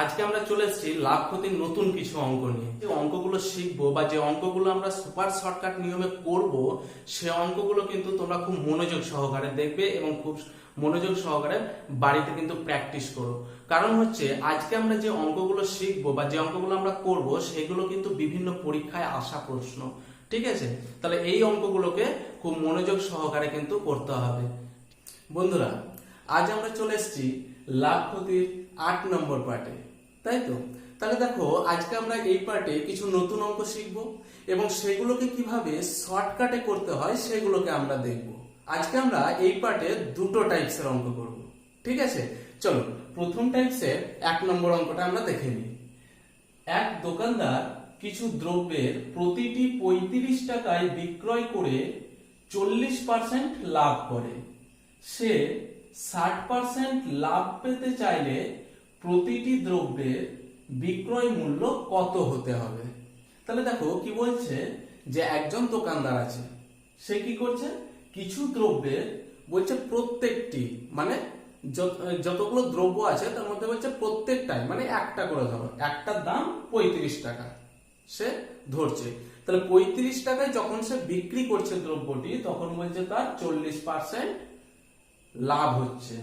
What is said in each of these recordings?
আজকে আমরা চলে এসেছি লাভ ক্ষতির নতুন কিছু অঙ্ক নিয়ে। যে অঙ্কগুলো শিখবো বা যে অঙ্কগুলো আমরা সুপার শর্টকাট নিয়মে করব, সে অঙ্কগুলো কিন্তু তোমরা খুব মনোযোগ সহকারে দেখবে এবং খুব মনোযোগ সহকারে বাড়িতে কিন্তু প্র্যাকটিস করো। কারণ হচ্ছে আজকে আমরা যে অঙ্কগুলো শিখবো বা যে অঙ্কগুলো আমরা করব, সেগুলো কিন্তু বিভিন্ন পরীক্ষায় আসা প্রশ্ন। ঠিক আছে, তাহলে এই অঙ্কগুলোকে খুব মনোযোগ সহকারে কিন্তু করতে হবে। বন্ধুরা, আজ আমরা চলে এসেছি লাভ ক্ষতির 8 নম্বর পার্টে, তাই তো? তাহলে দেখো, আজকে আমরা এই পার্টে কিছু নতুন অঙ্ক শিখব এবং সেগুলোকে কিভাবে শর্টকাটে করতে হয় সেগুলোকে আমরা দেখব। আজকে আমরা এই পার্টে দুটো টাইপসের অঙ্ক করব। ঠিক আছে, চলো প্রথম টাইপসের 1 নম্বর অঙ্কটা আমরা দেখে নিই। এক দোকানদার কিছু দ্রব্যের প্রতিটি 35 টাকায় বিক্রয় করে 40% লাভ করে। সে 60% লাভ পেতে চাইলে প্রতিটি দ্রব্যের বিক্রয় মূল্য কত হতে হবে? তাহলে দেখো কি বলছে, যে একজন দোকানদার আছে, সে কি করছে, কিছু দ্রব্যের বলছে প্রত্যেকটি, মানে যতগুলো দ্রব্য আছে তার মধ্যে বলছে প্রত্যেকটাই, মানে একটা করে ধরো, একটার দাম 35 টাকা সে ধরছে। তাহলে 35 টাকায় যখন সে বিক্রি করছে দ্রব্যটি, তখন বলছে তার 40% লাভ হচ্ছে,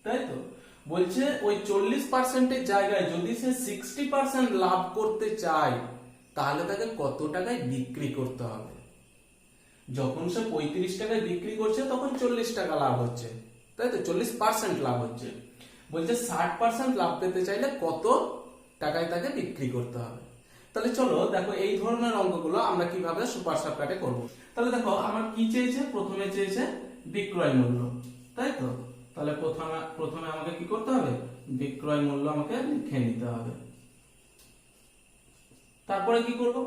তাই তো? বলছে ওই 40%-এর জায়গায় যদি সে 60% লাভ করতে চায়, তাহলে তাকে কত টাকায় বিক্রি করতে হবে? যখন সে 35 টাকায় বিক্রি করছে তখন 40 টাকা লাভ হচ্ছে, তাই তো? 40% লাভ হচ্ছে। বলছে 60% লাভ পেতে চাইলে কত টাকায় তাকে বিক্রি করতে হবে। তাহলে চলো দেখো, এই ধরনের অঙ্কগুলো আমরা কিভাবে সুপার শর্টকাটে করব। তাহলে দেখো, আমার কি চেয়েছে, প্রথমে চেয়েছে বিক্রয় মূল্য, তাই তো? তাহলে প্রথমে আমাকে কি করতে হবে, বিক্রয় মূল্য আমাকে লিখে নিতে হবে। তারপরে কি করব,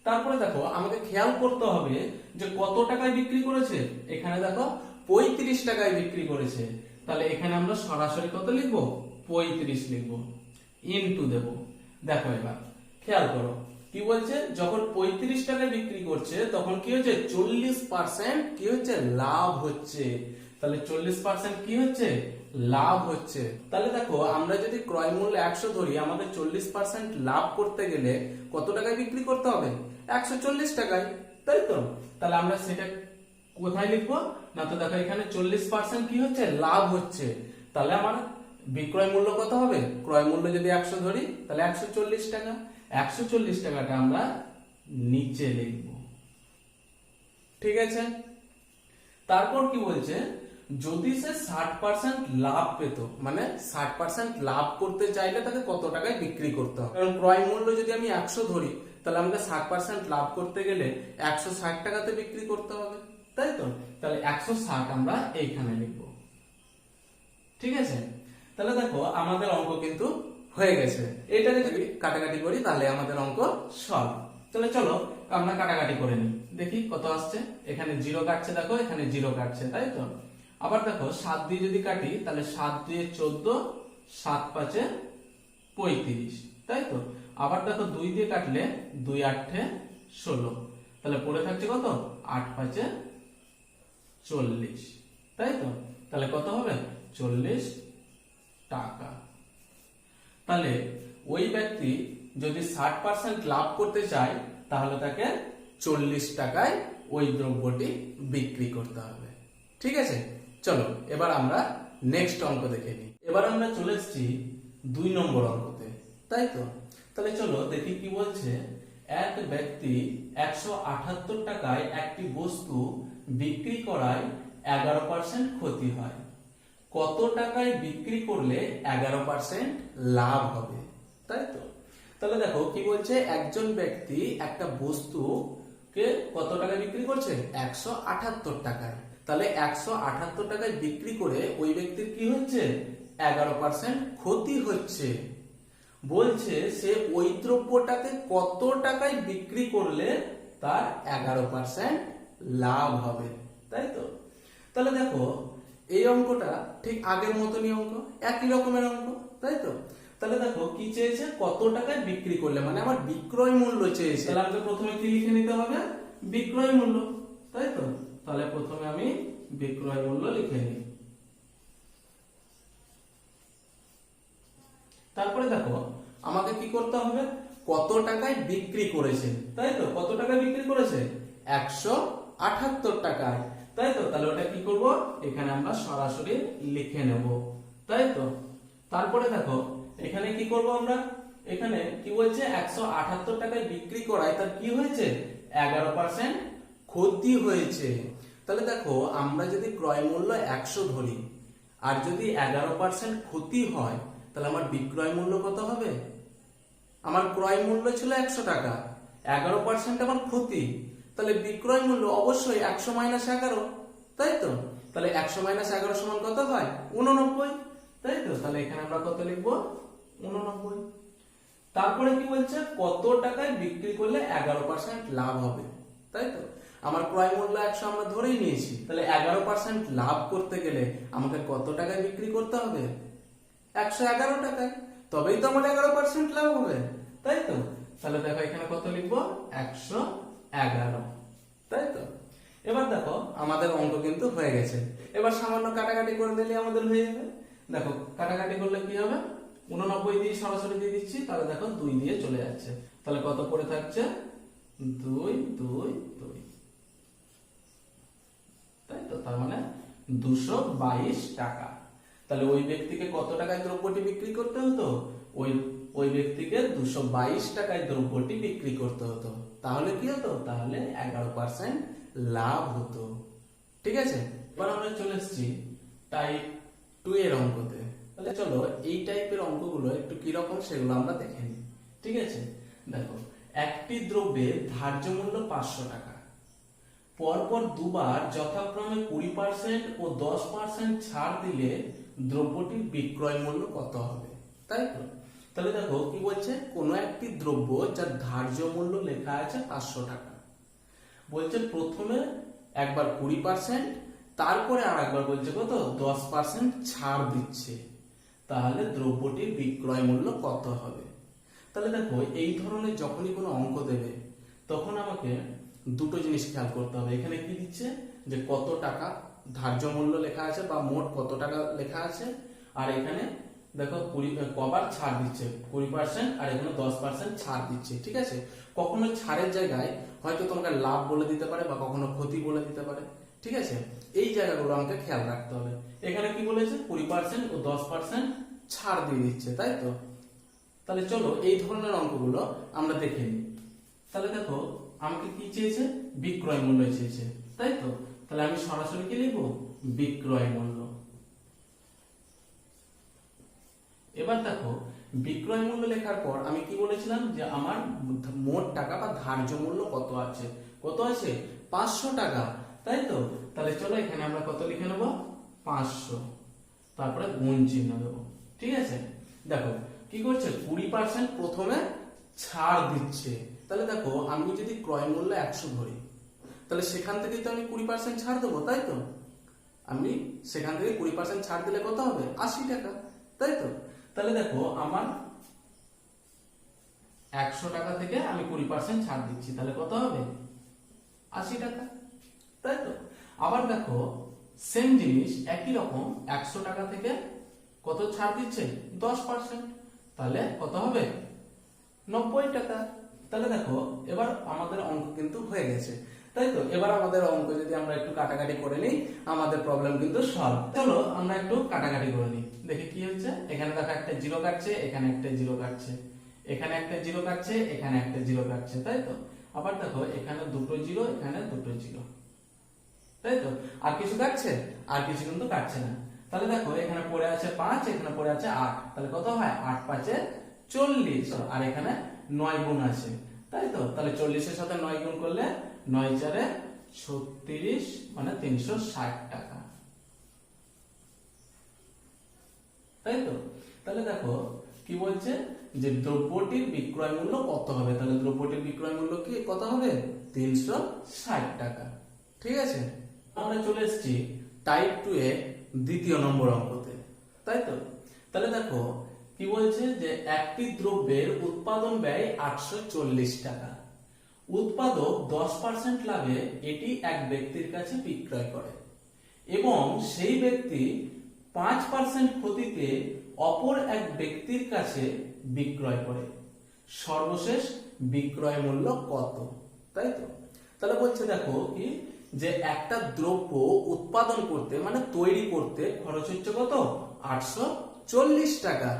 তারপরে দেখো আমাকে খেয়াল করতে হবে যে কত টাকায় বিক্রি করেছে। এখানে দেখো 35 টাকায় বিক্রি করেছে, তাহলে এখানে আমরা সরাসরি কত লিখবো, 35 লিখবো, ইনটু দেব। দেখো এবার খেয়াল করো কি বলছে, যখন 35 টাকায় বিক্রি করছে তখন কি হচ্ছে, 40% কি হচ্ছে, লাভ হচ্ছে। তাহলে 40% কি হচ্ছে, লাভ হচ্ছে। তাহলে দেখো, আমরা যদি ক্রয় মূল্য 100 ধরি, আমাদের 40% লাভ করতে গেলে কত টাকায় বিক্রি করতে হবে, 140 টাকায়, তাই তো? তাহলে আমরা সেটা কোথায় লিখবো না, তো দেখো এখানে 40% কি হচ্ছে, লাভ হচ্ছে। তাহলে আমার বিক্রয় মূল্য কত হবে, ক্রয় মূল্য যদি 100 ধরি তাহলে 140 টাকা। 140 টাকাটা আমরা নিচে লিখব, ঠিক আছে? তারপর কি বলছে, যদি সে 60% লাভ পেত, মানে 60% লাভ করতে চাইলে তাকে কত টাকায় বিক্রি করতে হবে? কারণ ক্রয় মূল্য যদি আমি 100 ধরি, তাহলে আমাকে 60% লাভ করতে গেলে 160 টাকাতে বিক্রি করতে হবে, তাই তো? তাহলে 160 আমরা এইখানে লিখব, ঠিক আছে? তাহলে দেখো, আমাদের অঙ্ক কিন্তু হয়ে গেছে। এটাকে যদি কাটাকাটি করি তাহলে আমাদের অঙ্ক সলভ। তাহলে চলো আমরা কাটাকাটি করে নিই, দেখি কত আসছে। এখানে 0 কাটছে, দেখো এখানে 0 কাটছে, তাই তো? আবার দেখো 7 দিয়ে যদি কাটি, তাহলে 7 দিয়ে 14, 7 5 35, তাই তো? আবার দেখো 2 দিয়ে কাটলে 2 8 16, তাহলে পড়ে থাকছে কত, 8 5 40, তাই তো? তাহলে কত হবে, 40 টাকা। তাহলে ওই ব্যক্তি যদি 60% লাভ করতে চায়, তাহলে তাকে 40 টাকায় ওই দ্রব্যটি বিক্রি করতে হবে, ঠিক আছে? চলো এবার আমরা নেক্সট অঙ্ক দেখে নিই। এবার আমরা চলে এসেছি 2 নম্বর অঙ্কতে, তাই তো? তাহলে চলো দেখি কি বলছে। এক ব্যক্তি 178 টাকায় একটি বস্তু বিক্রি করায় 11% ক্ষতি হয়। কত টাকায় বিক্রি করলে 11% লাভ হবে, তাই তো? তাহলে দেখো কি বলছে, একজন ব্যক্তি একটা বস্তুকে কত টাকায় বিক্রি করছে, 178 টাকায়। তাহলে 178 টাকায় বিক্রি করে ওই ব্যক্তির কি হচ্ছে, 11% ক্ষতি হচ্ছে। বলছে সে ওই দ্রব্যটাকে কত টাকায় বিক্রি করলে তার 11% লাভ হবে, তাই তো? তাহলে দেখো, এই অঙ্কটা ঠিক আগের মতনই অঙ্ক, একই রকমের অঙ্ক, তাই তো? তাহলে দেখো কি চেয়েছে, কত টাকায় বিক্রি করলে, মানে আমার বিক্রয় মূল্য চেয়েছে। তাহলে আমাকে প্রথমে কি লিখে নিতে হবে, বিক্রয় মূল্য, তাই তো? তাহলে প্রথমে আমি বিক্রয় মূল্য লিখে নিই। তারপরে দেখো আমাকে কি করতে হবে, কত টাকায় বিক্রি করেছে, তাই তো? কত টাকায় বিক্রি করেছে? 178 টাকায়, তাই তো? তাহলে ওটা কি করব, এখানে আমরা সরাসরি লিখে নেব, তাই তো? তারপরে দেখো এখানে কি করব আমরা, এখানে কি বলছে 178 টাকায় বিক্রি করায় তার কি হয়েছে, 11% ক্ষতি হয়েছে। তাহলে দেখো আমরা যদি ক্রয় মূল্য 100 ধরি আর যদি 11% ক্ষতি হয়, তাহলে আমার বিক্রয় মূল্য কত হবে? আমার ক্রয় মূল্য ছিল 100 টাকা, 11% আমার ক্ষতি, তাহলে বিক্রয় মূল্য অবশ্যই 100 মাইনাস 11, তাই তো? তাহলে 100 মাইনাস 11 সমান কত হয়? 89, তাই তো? তাহলে এখানে আমরা কত লিখবো? 89। তারপরে কি বলছে, কত টাকায় বিক্রি করলে 11% লাভ হবে, তাই তো? আমার ক্রয় মূল্য 100 আমরা ধরেই নিয়েছি, তাহলে 11% লাভ করতে গেলে আমাকে কত টাকায় বিক্রি করতে হবে? 111 টাকায়, তবেই তো আমার 11% লাভ হবে, তাই তো? তাহলে দেখো এখানে কত লিখবো? 111, তাই তো? এবার দেখো আমাদের অঙ্ক কিন্তু হয়ে গেছে, এবার সামান্য কাটাকাটি করে দিলে আমাদের হয়ে যাবে। দেখো কাটাকাটি করলে কি হবে, 89 দিয়ে সরাসরি দিয়ে দিচ্ছি, তাহলে দেখো 2 দিয়ে চলে যাচ্ছে, তাহলে কত পড়ে থাকছে? 2 2 2, তাই তো? তার মানে 222 টাকা। তাহলে ওই ব্যক্তিকে কত টাকায় দ্রব্যটি বিক্রি করতে হতো? ওই ব্যক্তিকে 222 টাকায় দ্রব্যটি বিক্রি করতে হতো, তাহলে কি হতো? তাহলে 11% লাভ হতো, ঠিক আছে? এবার আমরা চলে এসেছি টাইপ 2 এর অঙ্কতে। তাহলে চলো এই টাইপের অঙ্কগুলো একটু কি রকম সেগুলো আমরা দেখে নিই, ঠিক আছে? দেখো একটি দ্রব্যের ধার্য মূল্য 500 টাকা, পরপর দুবার যথাক্রমে 20% ও 10% ছাড় দিলে দ্রব্যটির বিক্রয় মূল্য কত হবে, তাই তো? তাহলে দেখো কি বলছে, কোন একটি দ্রব্য যার ধার্য মূল্য লেখা আছে 500 টাকা, বলছে প্রথমে একবার 20%, তারপরে আর একবার বলছে কত, 10% ছাড় দিচ্ছে, তাহলে দ্রব্যটির বিক্রয় মূল্য কত হবে? তাহলে দেখো এই ধরনের যখনই কোনো অঙ্ক দেবে তখন আমাকে দুটো জিনিস খেয়াল করতে হবে। এখানে কি দিচ্ছে, যে কত টাকা ধার্য মূল্য লেখা আছে বা মোট কত টাকা লেখা আছে, আর এখানে দেখো কবার ছাড় দিচ্ছে, 20%, আর এখানে 10% ছাড় দিচ্ছে, ঠিক আছে? কখনো ছাড়ের জায়গায় হয়তো তোমাকে লাভ বলে দিতে পারে বা কখনো ক্ষতি বলে দিতে পারে, ঠিক আছে? এই জায়গাগুলো আমাকে খেয়াল রাখতে হবে। এখানে কি বলেছে, 20% ও 10% ছাড় দিয়ে দিচ্ছে, তাই তো? তাহলে চলো এই ধরনের অঙ্কগুলো আমরা দেখে নিই। তাহলে দেখো আমাকে কি চেয়েছে, বিক্রয় মূল্য চেয়েছে, তাই তো? তাহলে আমি সরাসরি কি লিখবো, বিক্রয় মূল্য। এবার দেখো বিক্রয় মূল্য লেখার পর আমি কি বলেছিলাম, যে আমার মোট টাকা বা ধার্য মূল্য কত আছে, কত আছে? 500 টাকা, তাই তো? তাহলে চলো এখানে আমরা কত লিখে নেবো, 500, তারপরে গুণ চিহ্ন দেবো, ঠিক আছে? দেখো কি করছে, 20% প্রথমে ছাড় দিচ্ছে, তাহলে দেখো আমি যদি ক্রয় মূল্য 100 ধরি, তাহলে সেখান থেকেই তো আমি 20% ছাড় দেবো, তাই তো? আমি সেখান থেকে 20% ছাড় দিলে কত হবে, 80 টাকা, তাই তো? তাহলে দেখো আমার 100 টাকা থেকে আমি 20% ছাড় দিচ্ছি, তাহলে কত হবে, 80 টাকা, তাই তো? আবার দেখো সেম জিনিস একই রকম 100 টাকা থেকে কত ছাড় দিচ্ছে, 10%, তাহলে কত হবে, 90 টাকা। তাহলে দেখো এবার আমাদের অঙ্ক কিন্তু হয়ে গেছে, তাই তো? এবার আমাদের অঙ্ক যদি আমরা একটু কাটাকাটি করে নিই, আমাদের প্রবলেম কিন্তু সলভ। চলো আমরা একটু কাটাকাটি করে নিই, দেখি কি হচ্ছে। এখানে দেখো একটা জিরো কাটছে, এখানে একটা জিরো কাটছে, এখানে একটা জিরো কাটছে, এখানে একটা জিরো কাটছে, তাই তো? আবার দেখো এখানে দুটো জিরো, এখানে দুটো জিরো, তাই তো? আর কিছু কাটছে, আর কিছু কিন্তু কাটছে না। তাহলে দেখো এখানে পড়ে আছে 5, এখানে পড়ে আছে 8, তাহলে কত হয়, 8 5 40, আর এখানে 9 গুণ আছে, তাই তো? তাহলে 40 এর সাথে 9 গুণ করলে 9 4 36, মানে 360 টাকা, তাই তো? তাহলে দেখো কি বলছে, যে দ্রব্যটির বিক্রয় মূল্য কত হবে, তাহলে দ্রব্যটির বিক্রয় মূল্য কি কত হবে, 360 টাকা, ঠিক আছে? আমরা চলে এসেছি টাইপ 2 এ দ্বিতীয় নম্বর অঙ্কতে, তাই তো? তাহলে দেখো কি বলছে, যে একটি দ্রব্যের উৎপাদন ব্যয় 840 টাকা, উৎপাদক 10% লাভে এটি এক ব্যক্তির কাছে বিক্রয় করে এবং সেই ব্যক্তি 5% ক্ষতিতে অপর এক ব্যক্তির কাছে বিক্রয় করে। সর্বশেষ বিক্রয় মূল্য কত, তাই তো? তাহলে বলছে দেখো কি যে একটা দ্রব্য উৎপাদন করতে মানে তৈরি করতে খরচ হচ্ছে কত, 840 টাকা।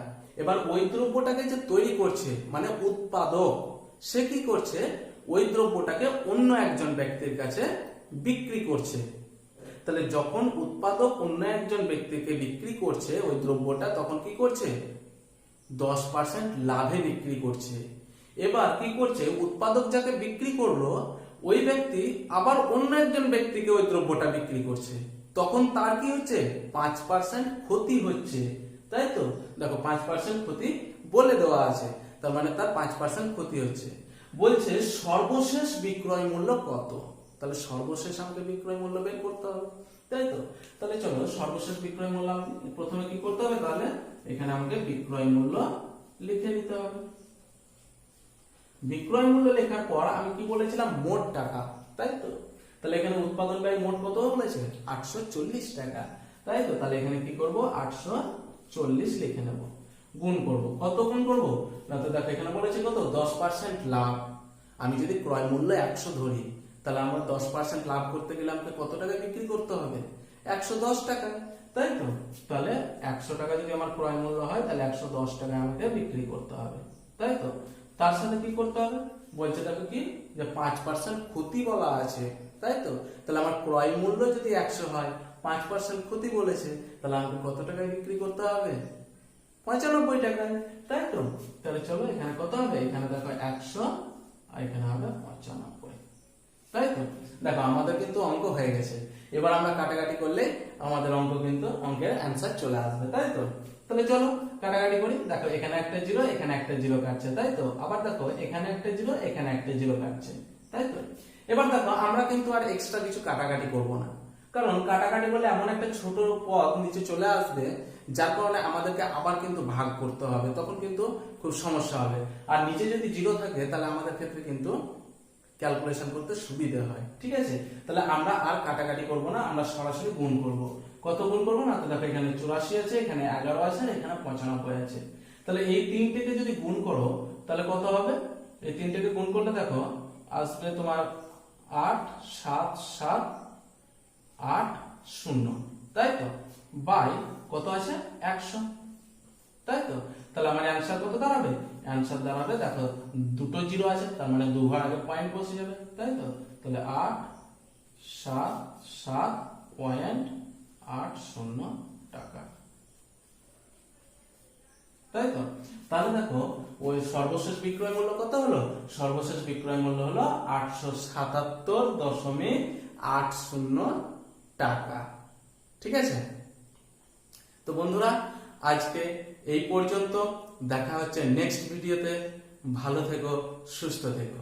এবার ওই দ্রব্যটাকে যে তৈরি করছে মানে উৎপাদক, সে কি করছে, ওই দ্রব্যটাকে অন্য একজন ব্যক্তির কাছে বিক্রি করছে। তাহলে যখন উৎপাদক অন্য একজন ব্যক্তিকে বিক্রি করছে ওই দ্রব্যটা, তখন কি করছে, 10% লাভে বিক্রি করছে। এবার কি করছে, উৎপাদক যাকে বিক্রি করলো ওই ব্যক্তি আবার অন্য একজন ব্যক্তিকে ওই দ্রব্যটা বিক্রি করছে, তখন তার কি হচ্ছে, 5% ক্ষতি হচ্ছে, তাই তো? দেখো 5% ক্ষতি বলে দেওয়া আছে, তার মানে তার 5% ক্ষতি হচ্ছে। বলছে সর্বশেষ বিক্রয় মূল্য কত, তাহলে সর্বশেষ আমাকে বিক্রয় মূল্য বের করতে হবে, তাই তো? তাহলে চলো সর্বশেষ বিক্রয় মূল্য প্রথমে কি করতে হবে, তাহলে এখানে আমাকে বিক্রয় মূল্য লিখে নিতে হবে। বিক্রয় মূল্য লেখার পর আমি কি বলেছিলাম, মোট টাকা, তাই তো? তাহলে এখানে উৎপাদন ব্যয় মোট কত বলেছে, 840 টাকা, তাই তো? তাহলে এখানে কি করব, 840 লিখে নেব, গুণ করব। কত গুণ করব না, তো দেখো এখানে বলেছে কত, 10% লাভ। আমি যদি ক্রয় মূল্য 100 ধরি, তাহলে আমার 10% লাভ করতে গেলে আমাকে কত টাকা বিক্রি করতে হবে, 110 টাকা, তাই তো? তাহলে 100 টাকা যদি আমার ক্রয় মূল্য হয়, তাহলে 110 টাকা আমাকে বিক্রি করতে হবে, তাই তো? তার সাথে কি করতে হবে, বলছে দেখো কি যে 5% ক্ষতি বলা আছে, তাই তো? তাহলে আমার ক্রয় মূল্য যদি 100 হয়, 5% ক্ষতি বলেছে, তাহলে আমাকে কত টাকায় বিক্রি করতে হবে, 95 টাকায়, তাই তো? তাহলে চলো এখানে কত হবে, এখানে দেখো 100 আর এখানে হবে 95, তাই তো? দেখো আমাদের কিন্তু অঙ্ক হয়ে গেছে। এবার আমরা কাটাকাটি করলে আমাদের অঙ্ক কিন্তু অঙ্কের অ্যান্সার চলে আসবে, তাই তো? তাহলে চলো কাটাকাটি করি। দেখো এখানে একটা জিরো, এখানে একটা জিরো কাটছে, তাই তো? আবার দেখো এখানে একটা জিরো, এখানে একটা জিরো কাটছে, তাই তো? এবার দেখো আমরা কিন্তু আর এক্সট্রা কিছু কাটাকাটি করব না, কারণ কাটাকাটি বলে এমন একটা ছোট পদ নিচে চলে আসবে যার কারণে আমাদেরকে আবার কিন্তু ভাগ করতে হবে, তখন কিন্তু খুব সমস্যা হবে। আর নিচে যদি জিরো থাকে তাহলে আমাদের ক্ষেত্রে কিন্তু ক্যালকুলেশন করতে সুবিধা হয়, ঠিক আছে? তাহলে আমরা আর কাটাকাটি করব না, আমরা সরাসরি গুণ করব। কত গুণ করব না, তো দেখো এখানে 84 আছে, এখানে 11 আছে, এখানে 95 আছে। তাহলে এই তিনটেকে যদি গুণ করো তাহলে কত হবে, এই তিনটেকে গুণ করলে দেখো আসবে তোমার 8 7 7 8 0, তাই তো? বাই কত আছে, 100, তাই তো? তাহলে আমার অ্যানসার কত দাঁড়াবে, অ্যানসার দাঁড়াবে দেখো দুটো জিরো আছে, তার মানে দু ঘর আগে পয়েন্ট বসে যাবে, তাই তো? তাহলে 8 7 7.80 টাকা, তাই তো? তাহলে দেখো ওই সর্বশেষ বিক্রয় মূল্য কত হলো, সর্বশেষ বিক্রয় মূল্য হলো 877.80 টাকা, ঠিক আছে? তো বন্ধুরা আজকে এই পর্যন্ত, দেখা হচ্ছে নেক্সট ভিডিওতে। ভালো থেকো, সুস্থ থেকো।